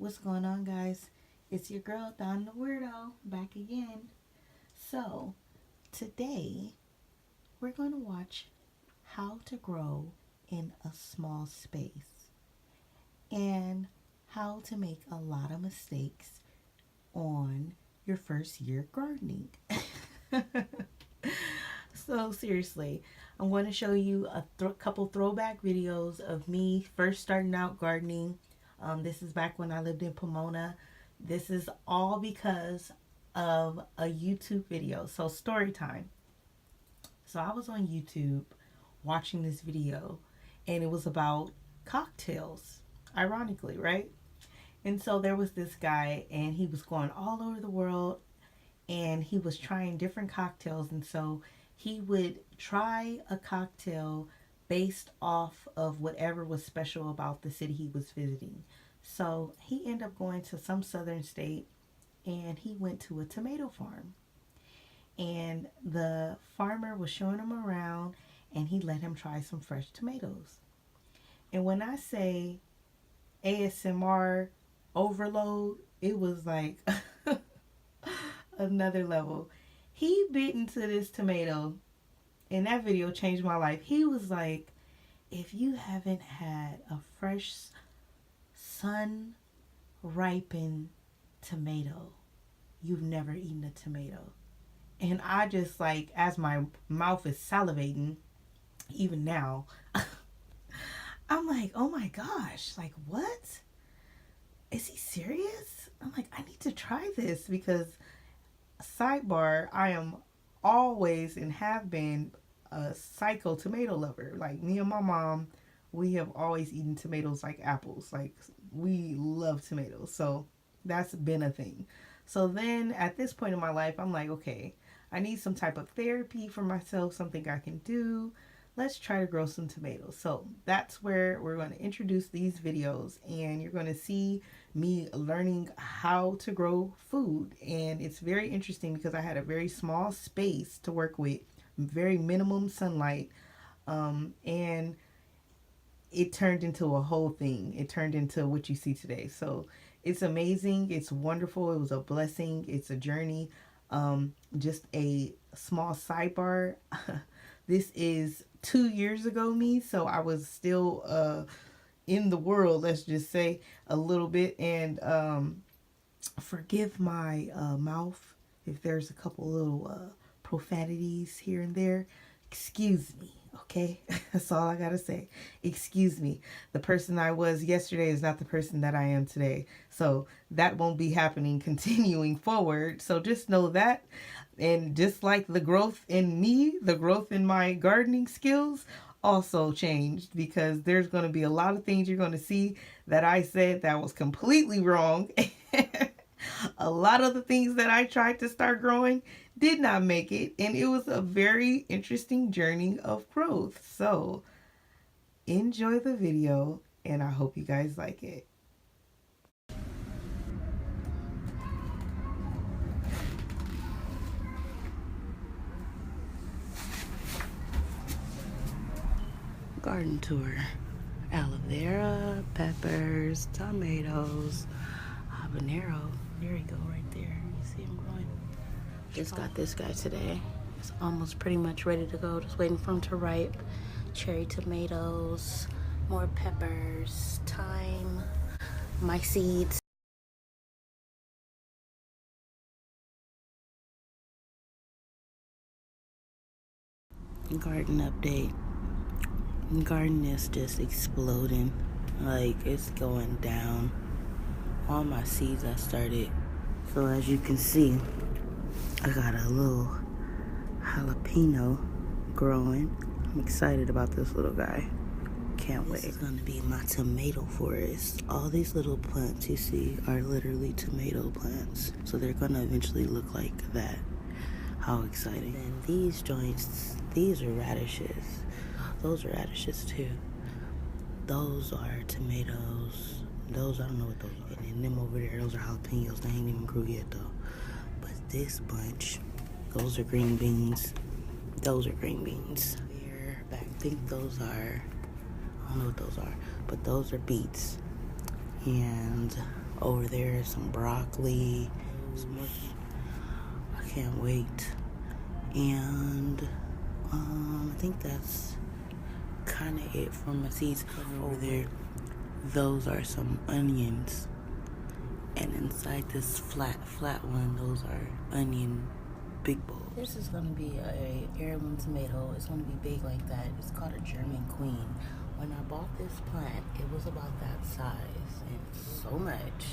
What's going on, guys? It's your girl, Don The Weirdo, back again. So, today we're going to watch how to grow in a small space and how to make a lot of mistakes on your first year gardening. So, seriously, I'm going to show you a couple throwback videos of me first starting out gardening. This is back when I lived in Pomona. This is all because of a YouTube video. So, story time. So, I was on YouTube watching this video, and it was about cocktails, ironically, right? And so, there was this guy, and he was going all over the world, and he was trying different cocktails. And so, he would try a cocktail based off of whatever was special about the city he was visiting. So he ended up going to some southern state, and he went to a tomato farm. And the farmer was showing him around, and he let him try some fresh tomatoes. And when I say ASMR overload, it was like another level. He bit into this tomato, and that video changed my life. He was like, if you haven't had a fresh sun ripened tomato, you've never eaten a tomato. And I just, like, as my mouth is salivating, even now, I'm like, oh my gosh, like, what? Is he serious? I'm like, I need to try this because, sidebar, I am always and have been a psycho tomato lover. Like, me and my mom, we have always eaten tomatoes like apples. Like, we love tomatoes. So that's been a thing. So then at this point in my life, I'm like, okay, I need some type of therapy for myself, something I can do. Let's try to grow some tomatoes. So that's where we're going to introduce these videos, and you're going to see me learning how to grow food. And it's very interesting because I had a very small space to work with, very minimum sunlight, and it turned into a whole thing. It turned into what you see today. So it's amazing. It's wonderful. It was a blessing. It's a journey. Just a small sidebar. This is 2 years ago me, so I was still in the world, let's just say, a little bit. And forgive my mouth if there's a couple little profanities here and there. Excuse me, okay? That's all I gotta say. Excuse me. The person I was yesterday is not the person that I am today. So that won't be happening continuing forward. So just know that. And just like the growth in me, the growth in my gardening skills also changed, because there's going to be a lot of things you're going to see that I said that was completely wrong. A lot of the things that I tried to start growing did not make it, and it was a very interesting journey of growth. So enjoy the video, and I hope you guys like it. Garden tour. Aloe vera, peppers, tomatoes, habanero. There you go, right there. You see him growing? Just got this guy today. It's almost pretty much ready to go. Just waiting for him to ripe. Cherry tomatoes, more peppers, thyme, my seeds. Garden update. Garden is just exploding. Like, it's going down. All my seeds I started. So as you can see, I got a little jalapeno growing. I'm excited about this little guy. Can't wait. This is gonna be my tomato forest. All these little plants you see are literally tomato plants. So they're gonna eventually look like that. How exciting. And these joints, these are radishes. Those are radishes too. Those are tomatoes. Those, I don't know what those are. And then them over there, those are jalapenos. They ain't even grew yet though. But this bunch, those are green beans. Those are green beans. Here, back, I think those are, I don't know what those are, but those are beets. And Over there is some broccoli. I can't wait. And I think that's kind of it for my seeds. Over there, those are some onions. And inside this flat one, those are onion big bowls. This is going to be a heirloom tomato. It's going to be big like that. It's called a German Queen. When I bought this plant, it was about that size, and so much.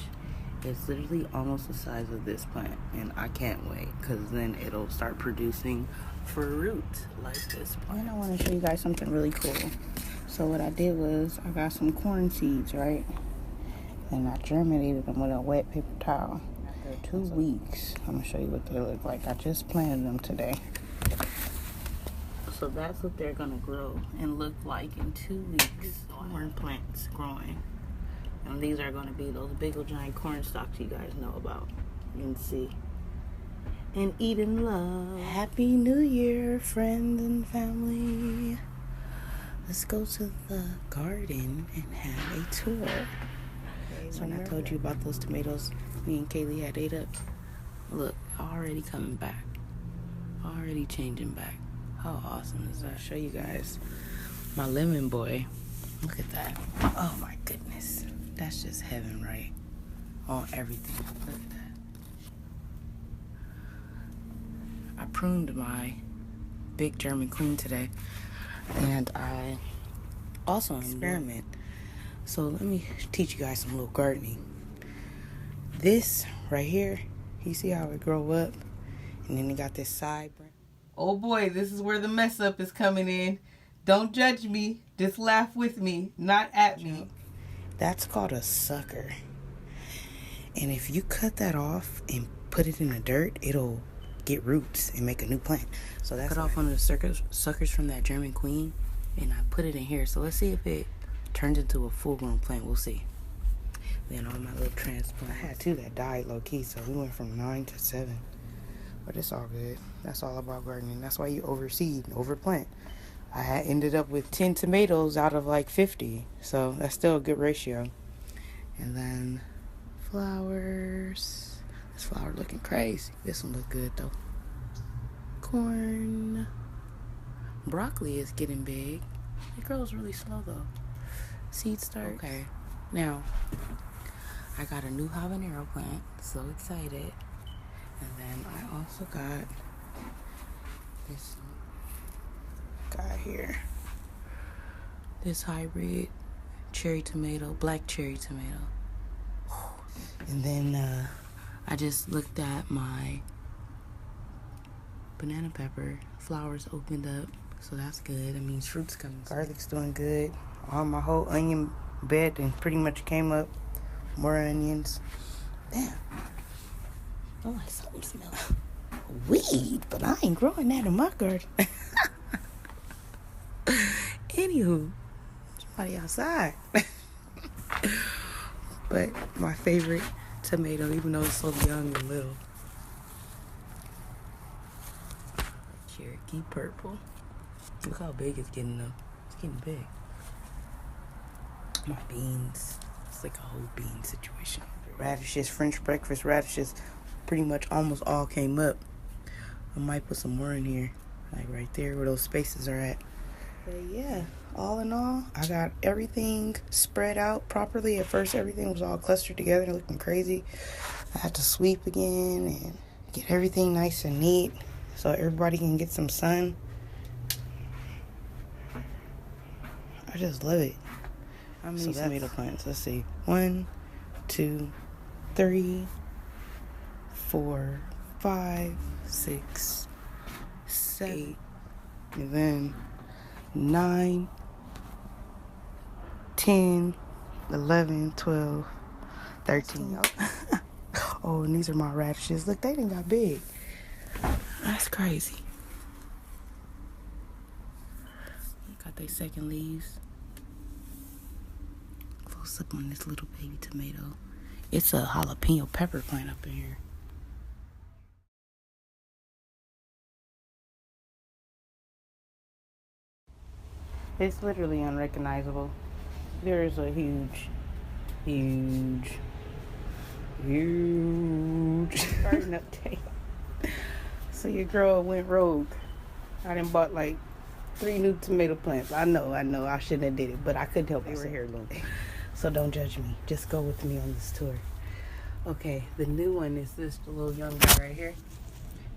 It's literally almost the size of this plant, and I can't wait, because then it'll start producing fruit like this plant. And I want to show you guys something really cool. So what I did was, I got some corn seeds, right? And I germinated them with a wet paper towel. After 2 weeks, I'm going to show you what they look like. I just planted them today. So that's what they're going to grow and look like in 2 weeks. Corn plants growing. And these are going to be those big old giant corn stalks you guys know about. You can see. And eat and love. Happy New Year, friends and family. Let's go to the garden and have a tour. So when I told you about those tomatoes me and Kaylee had ate up, look, already coming back. Already changing back. How awesome is that? I'll show you guys my lemon boy. Look at that. Oh my goodness. That's just heaven, right? On everything. Look at that. I pruned my big German Queen today. And I also experiment. So let me teach you guys some little gardening. This right here, you see how it grow up? And then it got this side branch. Oh boy, this is where the mess up is coming in. Don't judge me. Just laugh with me, not at me. That's called a sucker. And if you cut that off and put it in the dirt, it'll get roots and make a new plant. So that's cut off one of the suckers from that German Queen, and I put it in here. So let's see if it turns into a full-grown plant. We'll see. Then all my little transplant. I had 2 that died low-key, so we went from 9 to 7. But it's all good. That's all about gardening. That's why you overseed, overplant. I had ended up with 10 tomatoes out of like 50. So that's still a good ratio. And then flowers. This flower looking crazy. This one look good though. Corn. Broccoli is getting big. It grows really slow though. Seed start. Okay. Now, I got a new habanero plant. So excited. And then I also got this guy here. This hybrid cherry tomato, black cherry tomato. And then I just looked at my banana pepper. Flowers opened up, so that's good. That means fruit's coming. Garlic's doing good. All my whole onion bed and pretty much came up. More onions. Damn. Oh, like something smells weed, but I ain't growing that in my garden. Anywho, somebody outside. But my favorite tomato, even though it's so young and little, Cherokee purple. Look how big it's getting though. It's getting big. My beans. It's like a whole bean situation. Radishes, French breakfast radishes, pretty much almost all came up. I might put some more in here, like right there where those spaces are at. But yeah, all in all, I got everything spread out properly. At first, everything was all clustered together and looking crazy. I had to sweep again and get everything nice and neat so everybody can get some sun. I just love it. How many tomato plants? Let's see. 1, 2, 3, 4, 5, 6, 7, and then 9, 10, 11, 12, 13. Oh, and these are my radishes. Look, they done got big. That's crazy. Got their second leaves. Close up on this little baby tomato. It's a jalapeno pepper plant up in here. It's literally unrecognizable. There is a huge Huge garden update. So your girl went rogue. I done bought like 3 new tomato plants. I know. I shouldn't have did it, but I couldn't help it. They were here long. So don't judge me. Just go with me on this tour. Okay, the new one is this little young guy right here.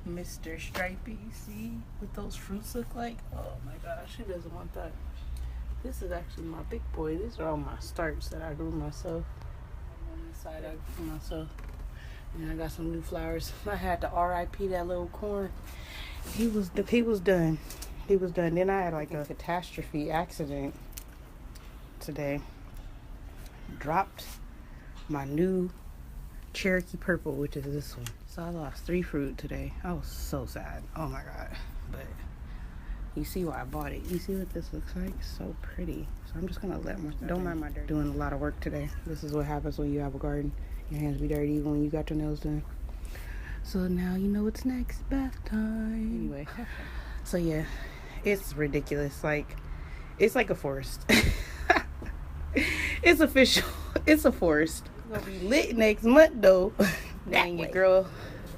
Mr. Stripey. See what those fruits look like? Oh my gosh, who doesn't want that? This is actually my big boy. These are all my starts that I grew myself. On this side I grew myself. And I got some new flowers. I had to RIP that little corn. He was done. He was done. Then I had like a catastrophe accident today. Dropped my new Cherokee Purple, which is this one. So I lost 3 fruit today. I was so sad. Oh my god. But you see why I bought it. You see what this looks like? So pretty. So I'm just gonna let my don't mind my dirt. Doing a lot of work today. This is what happens when you have a garden. Your hands be dirty even when you got your nails done. So now you know what's next. Bath time. Anyway. So yeah, it's ridiculous. Like, it's like a forest. It's official. It's a forest. It's gonna be lit next month though. Dang, your girl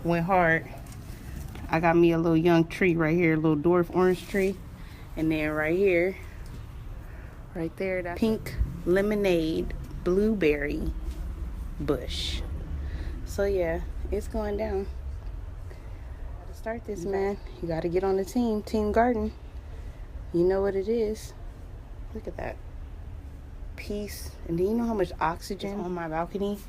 went hard. I got me a little young tree right here, a little dwarf orange tree. And then right here, right there, that pink lemonade blueberry bush. So yeah, it's going down. Gotta start this, man. You gotta get on the team garden. You know what it is. Look at that. Peace. And do you know how much oxygen is on my balcony?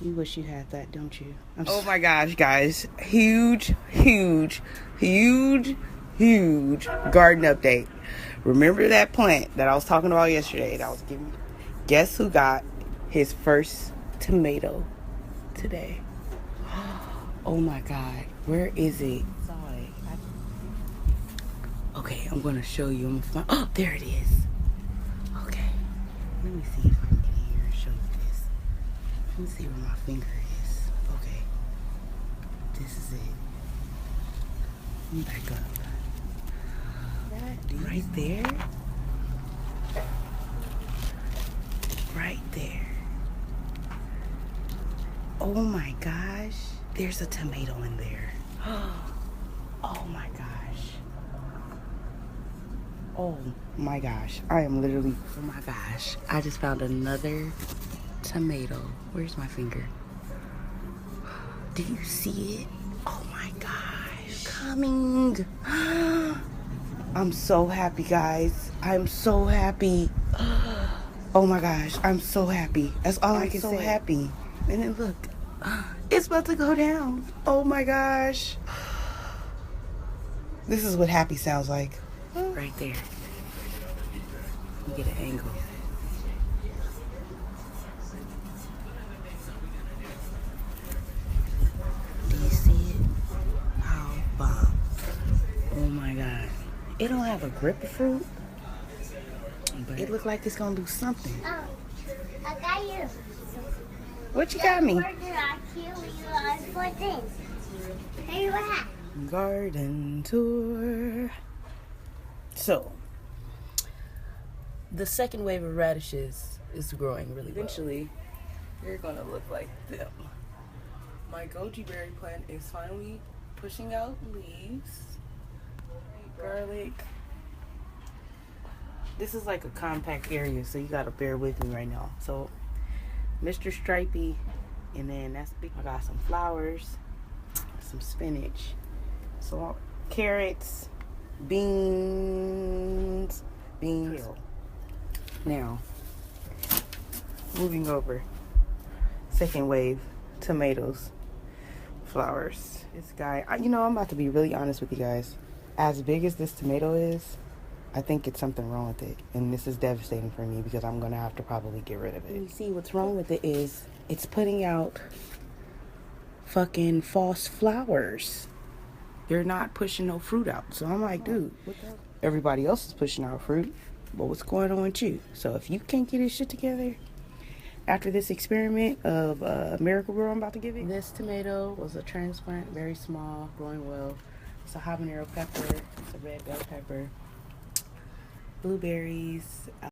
You wish you had that, don't you? Oh my gosh, guys. Huge garden update. Remember that plant that I was talking about yesterday that I was giving? Guess who got his first tomato today? Oh my god. Where is it? Okay, I'm gonna show you. I'm gonna find, oh, there it is. Okay. Let me see if I can get here and show you this. Let me see where my finger is. Okay. This is it. Let me back up. That right there. Right there. Oh my gosh. There's a tomato in there. Oh my gosh. Oh my gosh. I am literally, oh my gosh. I just found another tomato. Where's my finger? Do you see it? Oh my gosh. Coming. I'm so happy, guys. I'm so happy. Oh my gosh. I'm so happy. That's all I can say. I'm so happy. And then look. It's about to go down. Oh my gosh. This is what happy sounds like. Right there. Let me get an angle. Do you see it? How bomb. Oh my god. It don't have a grip of fruit, but it look like it's gonna do something. Oh, I got you. What you got me? Hey, what? Garden tour. So, the second wave of radishes is growing really well. Eventually, they're gonna look like them. My goji berry plant is finally pushing out leaves. Garlic. This is like a compact area, so you gotta bear with me right now. So, Mr. Stripey, and then that's big. I got some flowers, some spinach, so carrots, beans. Now, moving over, second wave, tomatoes, flowers. This guy, I'm about to be really honest with you guys. As big as this tomato is, I think it's something wrong with it, and this is devastating for me because I'm gonna have to probably get rid of it. You see, what's wrong with it is it's putting out fucking false flowers. They're not pushing no fruit out. So I'm like, dude, everybody else is pushing out fruit, but what's going on with you? So if you can't get his shit together after this experiment of Miracle Grow I'm about to give it. This tomato was a transplant, very small, growing well. It's a habanero pepper, it's a red bell pepper, blueberries.